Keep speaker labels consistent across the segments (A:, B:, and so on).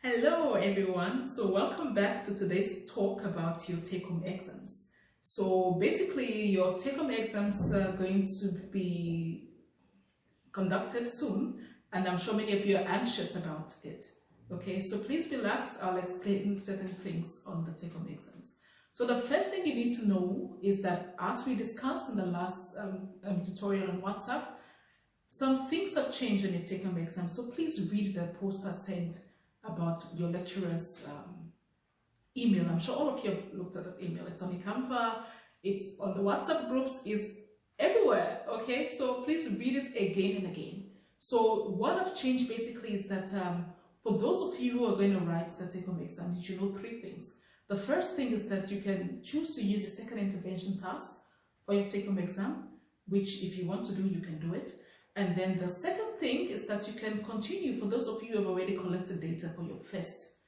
A: Hello everyone, so welcome back to today's talk about your take-home exams. So basically your take-home exams are going to be conducted soon, and I'm sure many of you are anxious about it. Okay, so please relax, I'll explain certain things on the take-home exams. So the first thing you need to know is that, as we discussed in the last tutorial on WhatsApp, some things have changed in your take-home exam, so please read the poster sent about your lecturer's email. I'm sure all of you have looked at that email. It's on the Canva, it's on the WhatsApp groups, it's everywhere, okay? So please read it again and again. So what I've changed basically is that for those of you who are going to write the take-home exam, you should know three things. The first thing is that you can choose to use a second intervention task for your take-home exam, which if you want to do, you can do it. And then the second thing is that you can continue, for those of you who have already collected data for your first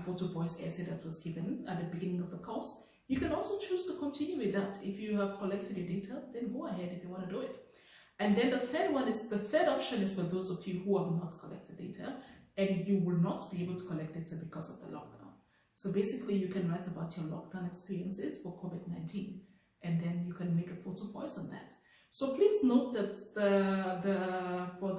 A: photo voice essay that was given at the beginning of the course. You can also choose to continue with that. If you have collected your data, then go ahead if you want to do it. And then the third option is for those of you who have not collected data and you will not be able to collect data because of the lockdown. So basically you can write about your lockdown experiences for COVID-19 and then you can make a photo voice on that. So please note that for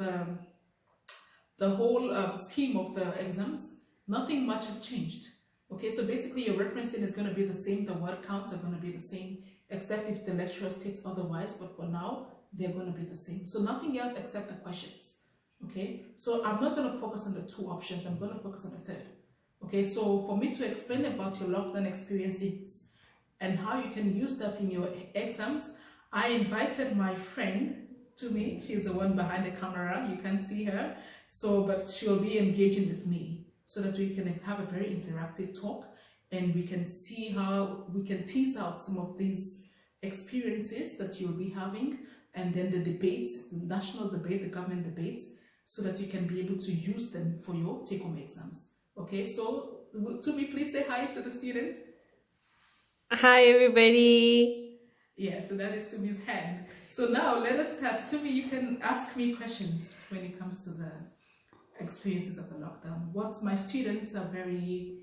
A: the whole scheme of the exams, nothing much have changed. Okay, so basically your referencing is going to be the same, the word count are going to be the same, except if the lecturer states otherwise, but for now, they're going to be the same. So nothing else except the questions. Okay, so I'm not going to focus on the two options, I'm going to focus on the third. Okay, so for me to explain about your lockdown experiences and how you can use that in your exams, I invited my friend to me. She's the one behind the camera. You can't see her. But she'll be engaging with me so that we can have a very interactive talk and we can see how we can tease out some of these experiences that you'll be having, and then the debates, the national debate, the government debates, so that you can be able to use them for your take-home exams. Okay, so Tumi, please say hi to the students.
B: Hi everybody.
A: Yeah, so that is Tumi's hand. So now let us start. Tumi, you can ask me questions when it comes to the experiences of the lockdown. What my students are very,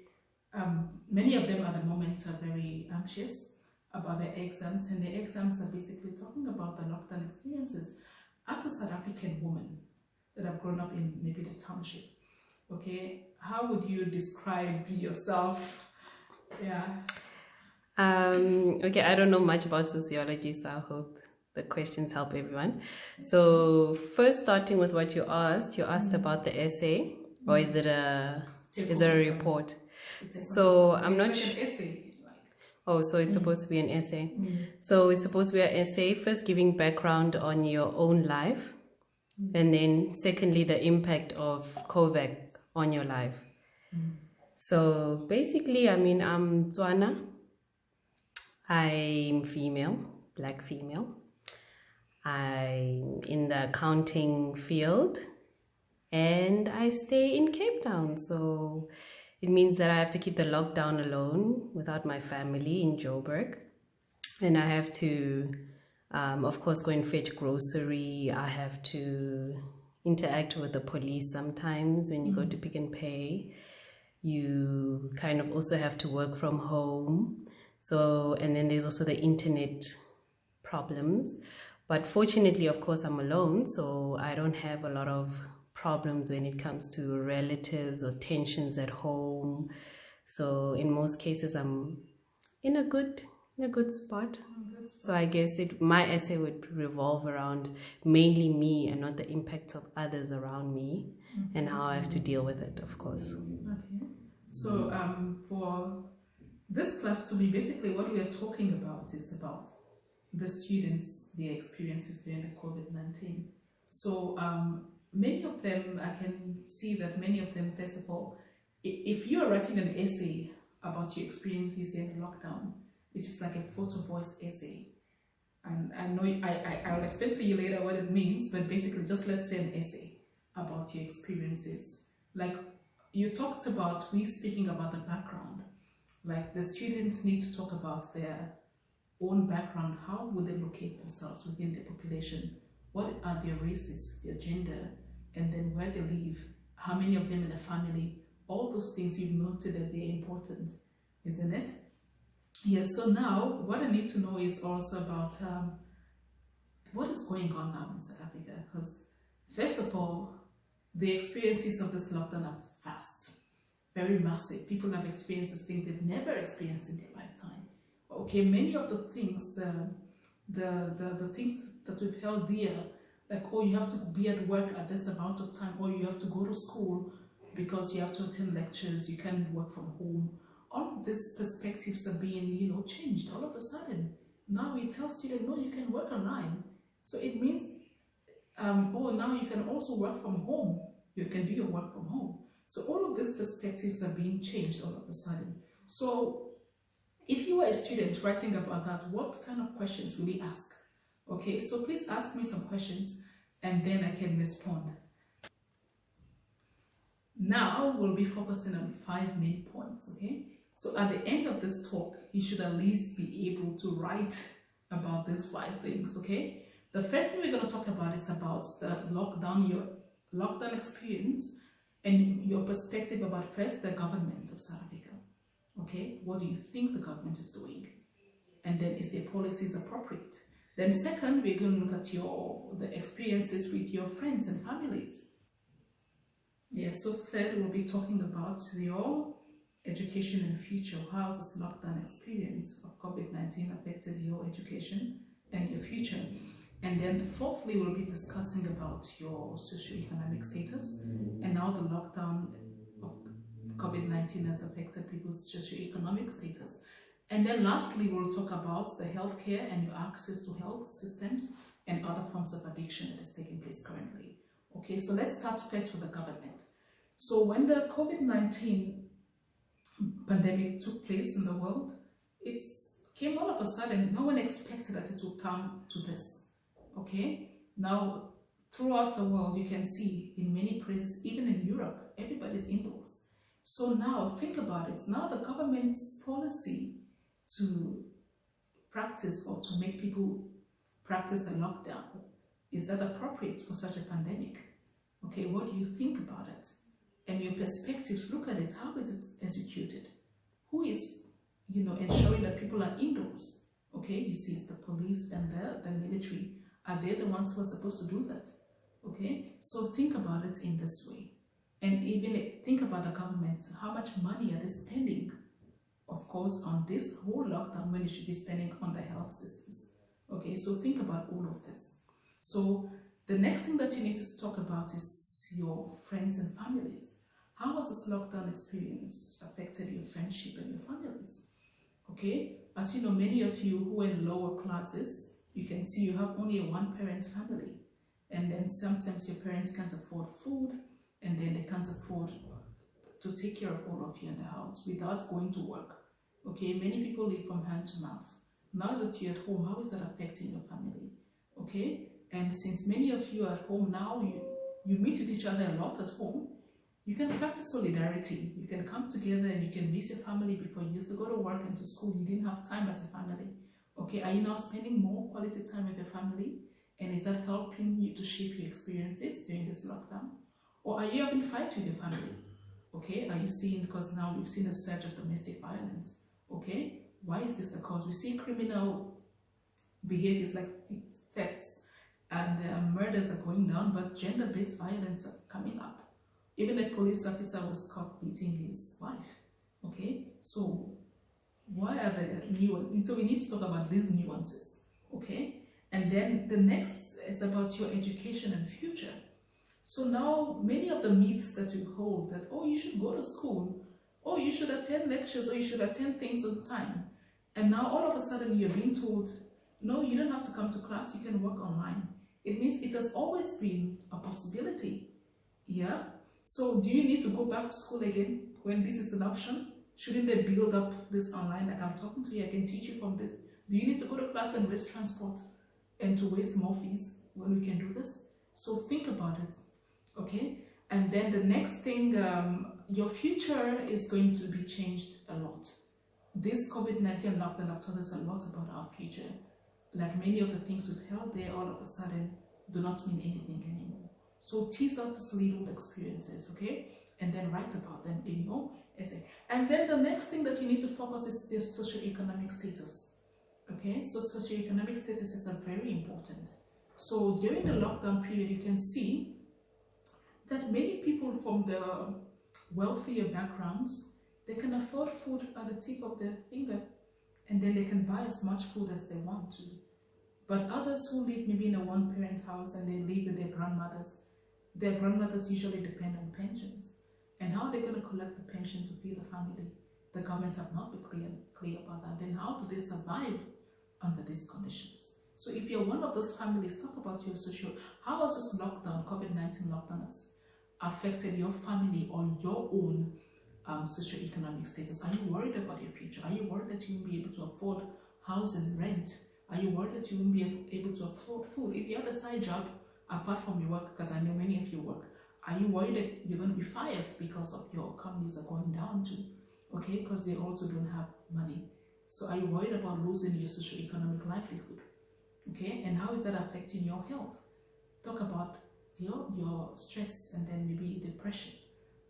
A: many of them at the moment are very anxious about their exams, and their exams are basically talking about the lockdown experiences. As a South African woman that have grown up in maybe the township, okay, how would you describe yourself? Yeah.
B: Okay, I don't know much about sociology, so I hope the questions help everyone. So first, starting with what you asked about the essay, or is it a report? So I'm not sure. Oh, so it's supposed to be an essay. So it's supposed to be an essay, first giving background on your own life, and then secondly, the impact of COVID on your life. So basically, I mean, I'm Tswana. I'm female, black female. I'm in the accounting field and I stay in Cape Town. So it means that I have to keep the lockdown alone without my family in Joburg. And I have to, of course, go and fetch grocery. I have to interact with the police sometimes when you go to Pick and Pay. You kind of also have to work from home. So, and then there's also the internet problems. But fortunately, of course, I'm alone, so I don't have a lot of problems when it comes to relatives or tensions at home. So in most cases, I'm in a good spot. So I guess my essay would revolve around mainly me and not the impact of others around me and how I have to deal with it, of course.
A: Okay. So for this class, to me, basically what we are talking about is about the students, their experiences during the COVID-19. So many of them, I can see that many of them, first of all, if you are writing an essay about your experiences in lockdown, which is like a photo voice essay, and I know I will explain to you later what it means, but basically just let's say an essay about your experiences. Like you talked about, we speaking about the background. Like the students need to talk about their own background. How would they locate themselves within the population? What are their races, their gender, and then where they live? How many of them in a family? All those things you've noted that they're important, isn't it? Yeah, so now what I need to know is also about what is going on now in South Africa, because first of all, the experiences of this lockdown are fast, very massive. People have experienced things they've never experienced in their lifetime. Okay, many of the things, the things that we've held dear, like, oh, you have to be at work at this amount of time, or you have to go to school because you have to attend lectures, you can't work from home. All of these perspectives are being, changed all of a sudden. Now we tell students, no, you can work online. So it means, oh, now you can also work from home. You can do your work from home. So all of these perspectives are being changed all of a sudden. So if you are a student writing about that, what kind of questions will you ask? Okay, so please ask me some questions and then I can respond. Now we'll be focusing on 5 main points, okay? So at the end of this talk, you should at least be able to write about these 5 things, okay? The first thing we're going to talk about is about the lockdown, your lockdown experience and your perspective about first the government of South Africa, okay? What do you think the government is doing? And then is their policies appropriate? Then second, we're going to look at the experiences with your friends and families. Yeah, so third, we'll be talking about your education and future. How has this lockdown experience of COVID-19 affected your education and your future? And then fourthly, we'll be discussing about your socioeconomic status and how the lockdown of COVID-19 has affected people's socioeconomic status. And then lastly, we'll talk about the healthcare and your access to health systems and other forms of addiction that is taking place currently. Okay, so let's start first with the government. So when the COVID-19 pandemic took place in the world, it came all of a sudden. No one expected that it would come to this. Okay, now throughout the world, you can see in many places, even in Europe, everybody's indoors. So now think about it. Now the government's policy to practice or to make people practice the lockdown, is that appropriate for such a pandemic? Okay, what do you think about it? And your perspectives, look at it. How is it executed? Who is, ensuring that people are indoors? Okay, you see, it's the police and the military. Are they the ones who are supposed to do that? Okay, so think about it in this way. And even think about the government. How much money are they spending, of course, on this whole lockdown when you should be spending on the health systems? Okay, so think about all of this. So the next thing that you need to talk about is your friends and families. How has this lockdown experience affected your friendship and your families? Okay, as you know, many of you who are in lower classes, you can see you have only a one-parent family. And then sometimes your parents can't afford food, and then they can't afford to take care of all of you in the house without going to work. Okay, many people live from hand to mouth. Now that you're at home, how is that affecting your family? Okay, and since many of you are at home now, you meet with each other a lot at home, you can practice solidarity. You can come together and you can miss your family. Before you used to go to work and to school, you didn't have time as a family. Okay, are you now spending more quality time with your family? And is that helping you to shape your experiences during this lockdown? Or are you having fights with your families? Okay, are you seeing, because now we've seen a surge of domestic violence. Okay, why is this the cause? We see criminal behaviors like thefts and murders are going down, but gender-based violence are coming up. Even a police officer was caught beating his wife. Okay, so why are the nuances? So we need to talk about these nuances. Okay, and then the next is about your education and future. So now many of the myths that you hold, that, oh, you should go to school, oh, you should attend lectures, or you should attend things on time. And now all of a sudden you're being told, no, you don't have to come to class, you can work online. It means it has always been a possibility. Yeah? So do you need to go back to school again when this is an option? Shouldn't they build up this online? Like, I'm talking to you, I can teach you from this. Do you need to go to class and waste transport and to waste more fees when we can do this? So think about it, okay? And then the next thing, your future is going to be changed a lot. This COVID-19 lockdown have taught us a lot about our future. Like many of the things we've held there all of a sudden do not mean anything anymore. So tease out these little experiences, okay? and then write about them in your essay. And then the next thing that you need to focus is their socioeconomic status. Okay, so socioeconomic status is very important. So during the lockdown period, you can see that many people from the wealthier backgrounds, they can afford food at the tip of their finger, and then they can buy as much food as they want to. But others who live maybe in a one-parent house and they live with their grandmothers usually depend on pensions. And how are they going to collect the pension to feed the family? The government have not been clear about that. Then how do they survive under these conditions? So if you're one of those families, talk about your how has this lockdown, COVID-19 lockdown, affected your family or your own socioeconomic status? Are you worried about your future? Are you worried that you won't be able to afford housing, rent? Are you worried that you won't be able to afford food? If you have a side job apart from your work, because I know many of you work, are you worried that you're going to be fired because of your companies are going down too? Okay, because they also don't have money. So are you worried about losing your socioeconomic livelihood? Okay, and how is that affecting your health? Talk about your stress and then maybe depression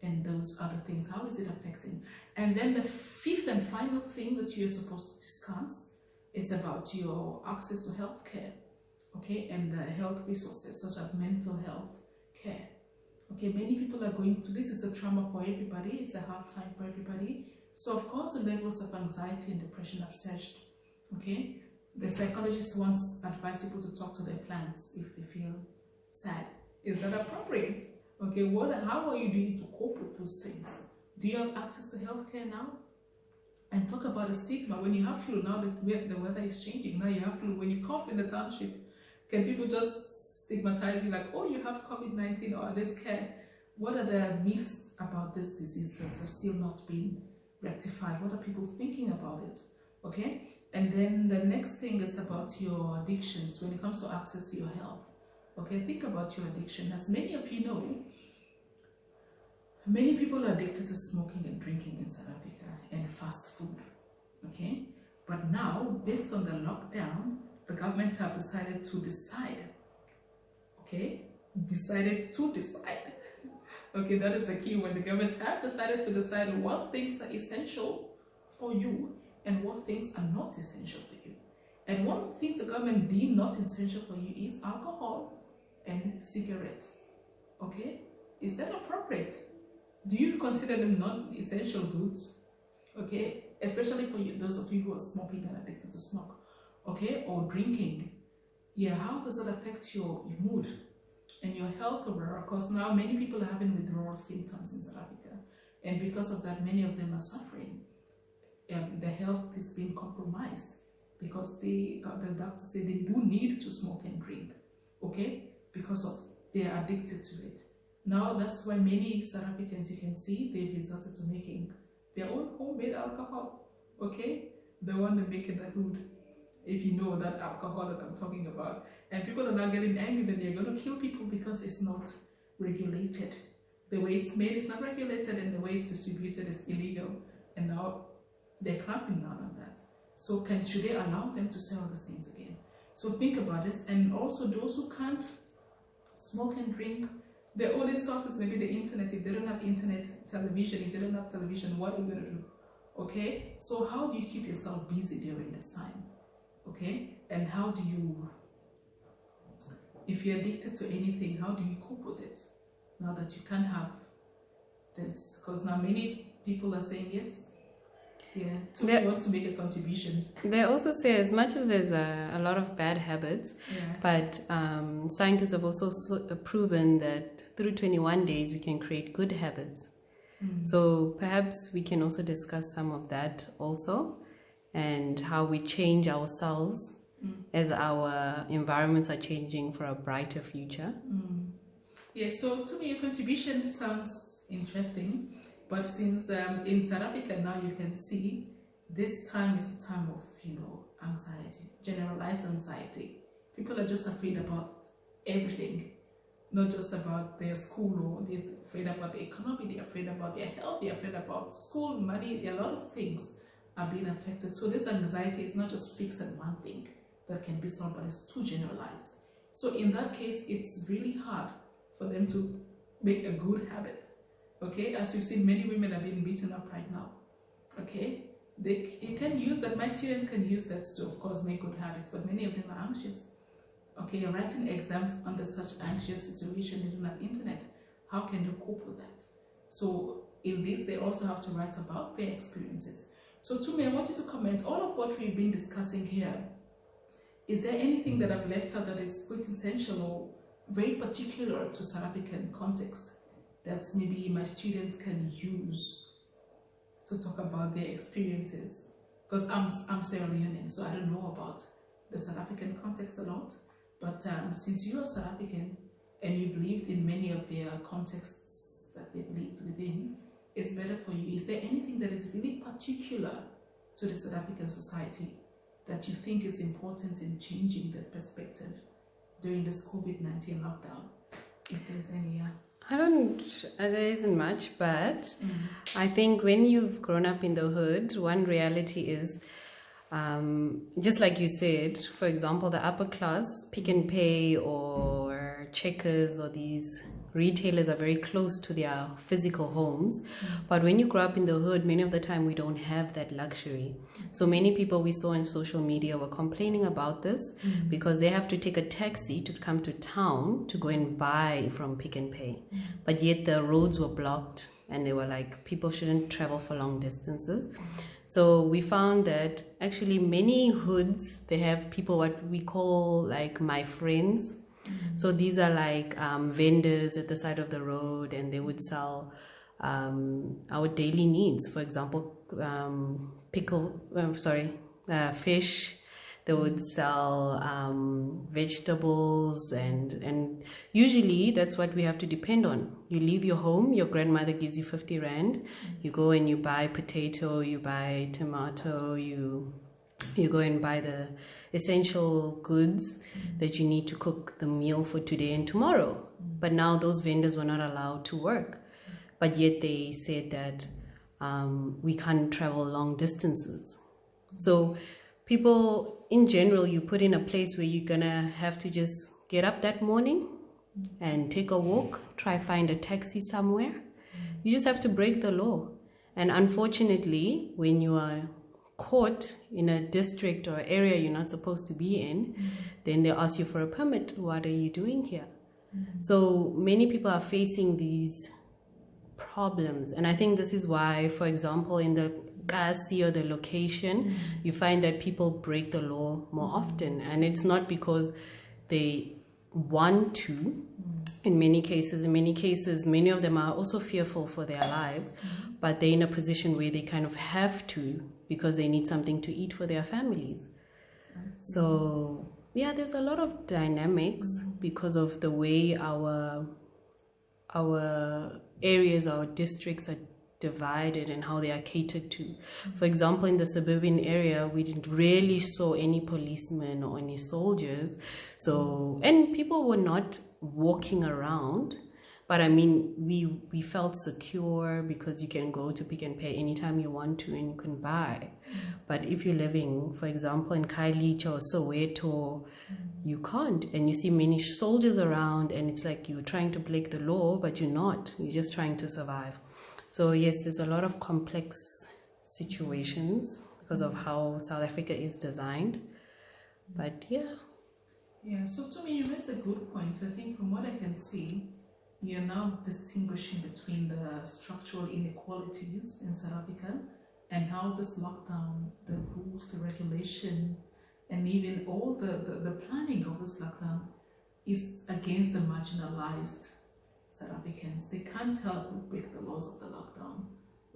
A: and those other things. How is it affecting? And then the fifth and final thing that you're supposed to discuss is about your access to health care, okay, and the health resources such as mental health care. Okay, many people are going through this. Is a trauma for everybody. It's a hard time for everybody. So of course the levels of anxiety and depression have surged. Okay, the psychologist once advised people to talk to their plants if they feel sad. Is that appropriate? Okay, how are you doing to cope with those things? Do you have access to healthcare now? And talk about the stigma. When you have flu, now that the weather is changing, now you have flu. When you cough in the township, can people just stigmatize you like, oh, you have COVID-19 or are they scared? What are the myths about this disease that have still not been rectified? What are people thinking about it? Okay, and then the next thing is about your addictions when it comes to access to your health. Okay, think about your addiction. As many of you know, many people are addicted to smoking and drinking in South Africa and fast food. Okay, but now based on the lockdown, the government have decided to decide. Okay, okay, that is the key. When the government have decided to decide what things are essential for you and what things are not essential for you. And one of the things the government deem not essential for you is alcohol and cigarettes. Okay, is that appropriate? Do you consider them non-essential goods? Okay, especially for you, those of you who are smoking and addicted to smoke. Okay, or drinking. Yeah, how does that affect your mood and your health overall? Because now many people are having withdrawal symptoms in South Africa, and because of that, many of them are suffering. Their health is being compromised because the doctors say they do need to smoke and drink. Okay, because of they are addicted to it. Now that's why many South Africans, you can see, they've resorted to making their own homemade alcohol. Okay, the one they make in the hood. If you know that alcohol that I'm talking about. And people are now getting angry that they're going to kill people because it's not regulated. The way it's made is not regulated, and the way it's distributed is illegal. And now they're clamping down on that. So should they allow them to sell these things again? So think about this. And also those who can't smoke and drink, their only sources maybe the internet. If they don't have internet, television, if they don't have television, what are you going to do? Okay, so how do you keep yourself busy during this time? Okay, and how do you, if you're addicted to anything, how do you cope with it now that you can't have this? Because now many people are saying yes. Yeah, Tony wants to make a contribution.
B: They also say as much as there's a lot of bad habits, but scientists have also proven that through 21 days we can create good habits. So perhaps we can also discuss some of that also, and how we change ourselves as our environments are changing for a brighter future.
A: Yeah, so to me your contribution sounds interesting. But since in South Africa now you can see this time is a time of, anxiety, generalized anxiety. People are just afraid about everything, not just about their school, or they're afraid about the economy, they're afraid about their health, they're afraid about school, money, a lot of things are being affected. So this anxiety is not just fixed on one thing that can be solved, but it's too generalized. So in that case, it's really hard for them to make a good habit. Okay, as you've seen, many women are being beaten up right now. Okay, you can use that. My students can use that to, of course, make good habits, but many of them are anxious. Okay, you're writing exams under such anxious situation. You don't have internet. How can you cope with that? So in this, they also have to write about their experiences. So Tumi, I want you to comment, all of what we've been discussing here, is there anything that I've left out that is quintessential or very particular to South African context that maybe my students can use to talk about their experiences? Because I'm Sierra Leonean, so I don't know about the South African context a lot. But since you are South African and you've lived in many of their contexts that they've lived within, it's better for you. Is there anything that is really particular to the South African society that you think is important in changing this perspective during this COVID-19 lockdown? If there's any,
B: there isn't much, but I think when you've grown up in the hood, one reality is, just like you said, for example, the upper class, Pick n Pay or Checkers or these retailers are very close to their physical homes. But when you grow up in the hood, many of the time we don't have that luxury. So many people we saw on social media were complaining about this because they have to take a taxi to come to town to go and buy from Pick n Pay. But yet the roads were blocked and they were like, people shouldn't travel for long distances. So we found that actually many hoods, they have people what we call like my friends. So these are like vendors at the side of the road, and they would sell our daily needs. For example, fish. They would sell vegetables, and usually that's what we have to depend on. You leave your home, your grandmother gives you 50 rand. You go and you buy potato, you buy tomato, you go and buy the essential goods that you need to cook the meal for today and tomorrow. But now those vendors were not allowed to work. But yet they said that we can't travel long distances. So people, in general, you put in a place where you're going to have to just get up that morning and take a walk, try find a taxi somewhere. You just have to break the law. And unfortunately, when you are caught in a district or area you're not supposed to be in, then they ask you for a permit. What are you doing here? So many people are facing these problems. And I think this is why, for example, in the Kasi or the location, you find that people break the law more often. And it's not because they want to. In many cases, many of them are also fearful for their lives, but they're in a position where they kind of have to because they need something to eat for their families. So, yeah, there's a lot of dynamics because of the way our areas, our districts are divided and how they are catered to. For example, in the suburban area, we didn't really saw any policemen or any soldiers. So, and people were not walking around, but I mean, we felt secure because you can go to Pick n Pay anytime you want to and you can buy. But if you're living, for example, in Khayelitsha or Soweto, you can't. And you see many soldiers around and it's like you're trying to break the law, but you're not. You're just trying to survive. So yes, there's a lot of complex situations because of how South Africa is designed. But yeah.
A: Yeah, so to me, you raised a good point. I think from what I can see, you're now distinguishing between the structural inequalities in South Africa and how this lockdown, the rules, the regulation, and even all the planning of this lockdown is against the marginalized South Africans. They can't help but break the laws of the lockdown.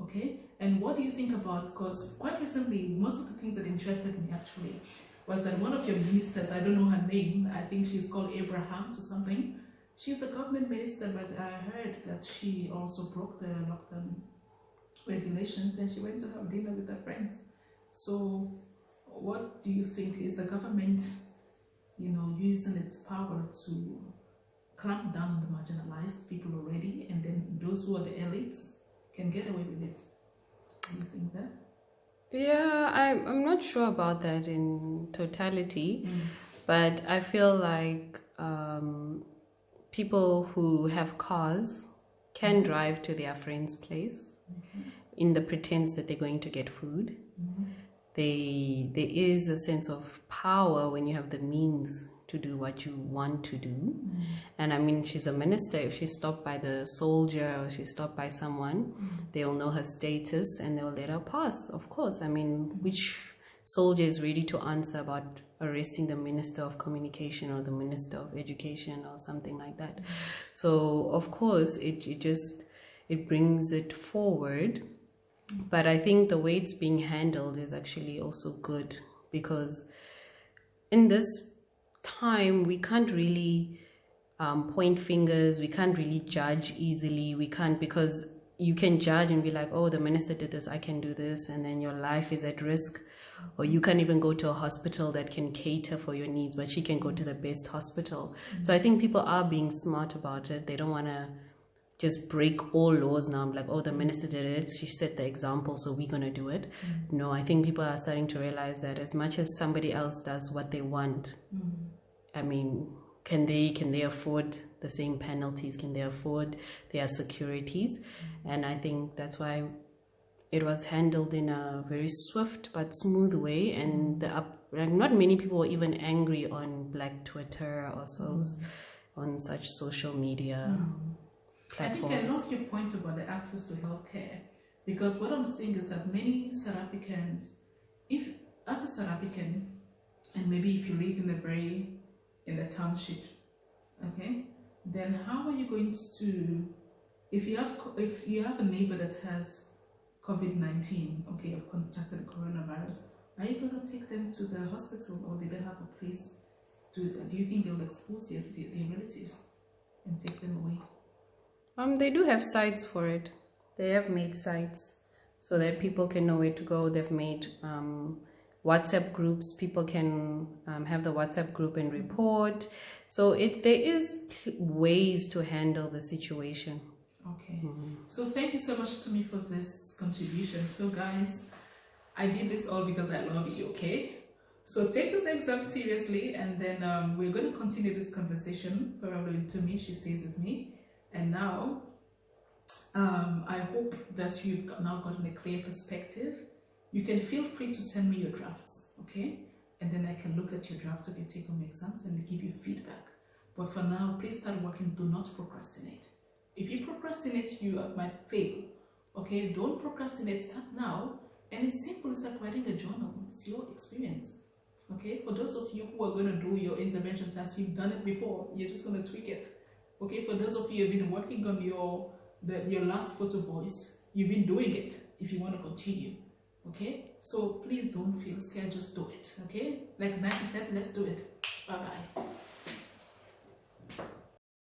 A: Okay? And what do you think about, because quite recently, most of the things that interested me actually was that one of your ministers, I don't know her name, I think she's called Abraham or something. She's the government minister, but I heard that she also broke the lockdown regulations and she went to have dinner with her friends. So what do you think? Is the government, using its power to clamp down on the marginalized people already, and then those who are the elites can get away with it? Do you think that?
B: Yeah, I'm not sure about that in totality, but I feel like people who have cars can drive to their friend's place in the pretense that they're going to get food. There is a sense of power when you have the means to do what you want to do. And I mean, she's a minister. If she's stopped by the soldier or she's stopped by someone, they'll know her status and they'll let her pass, of course. I mean, which soldier is ready to answer about arresting the Minister of Communication or the Minister of Education or something like that? So, of course, it brings it forward. But I think the way it's being handled is actually also good, because in this time we can't really point fingers, we can't really judge easily, we can't, because you can judge and be like, oh, the minister did this, I can do this, and then your life is at risk. Or you can't even go to a hospital that can cater for your needs, but she can go to the best hospital. So I think people are being smart about it. They don't want to just break all laws now. I'm like, oh, the minister did it, she set the example, so we're going to do it. No, I think people are starting to realize that as much as somebody else does what they want, I mean, can they afford the same penalties? Can they afford their securities? And I think that's why it was handled in a very swift but smooth way. And not many people were even angry on Black Twitter or so, on such social media platforms.
A: I think I love your point about the access to healthcare, because what I'm seeing is that many South Africans, if as a South African, and maybe if you live in the township, okay, then how are you going to, if you have a neighbor that has COVID-19, okay, or contacted the coronavirus, are you going to take them to the hospital, or do they have a place to, do you think they'll expose their relatives and take them away?
B: They do have sites for it. They have made sites so that people can know where to go. They've made WhatsApp groups. People can have the WhatsApp group and report. So there is ways to handle the situation.
A: Okay. So thank you so much to me for this contribution. So guys, I did this all because I love you, okay? So take this exam seriously, and then we're going to continue this conversation. Probably to me, she stays with me. And now, I hope that you've now gotten a clear perspective. You can feel free to send me your drafts, okay? And then I can look at your draft of your take-home exams and give you feedback. But for now, please start working. Do not procrastinate. If you procrastinate, you might fail, okay? Don't procrastinate. Start now. And it's simple. It's like writing a journal. It's your experience, okay? For those of you who are going to do your intervention task, you've done it before. You're just going to tweak it. Okay, for those of you who have been working on your last photo voice, you've been doing it if you want to continue. Okay, so please don't feel scared, just do it. Okay, like Nike said, let's do it. Bye bye.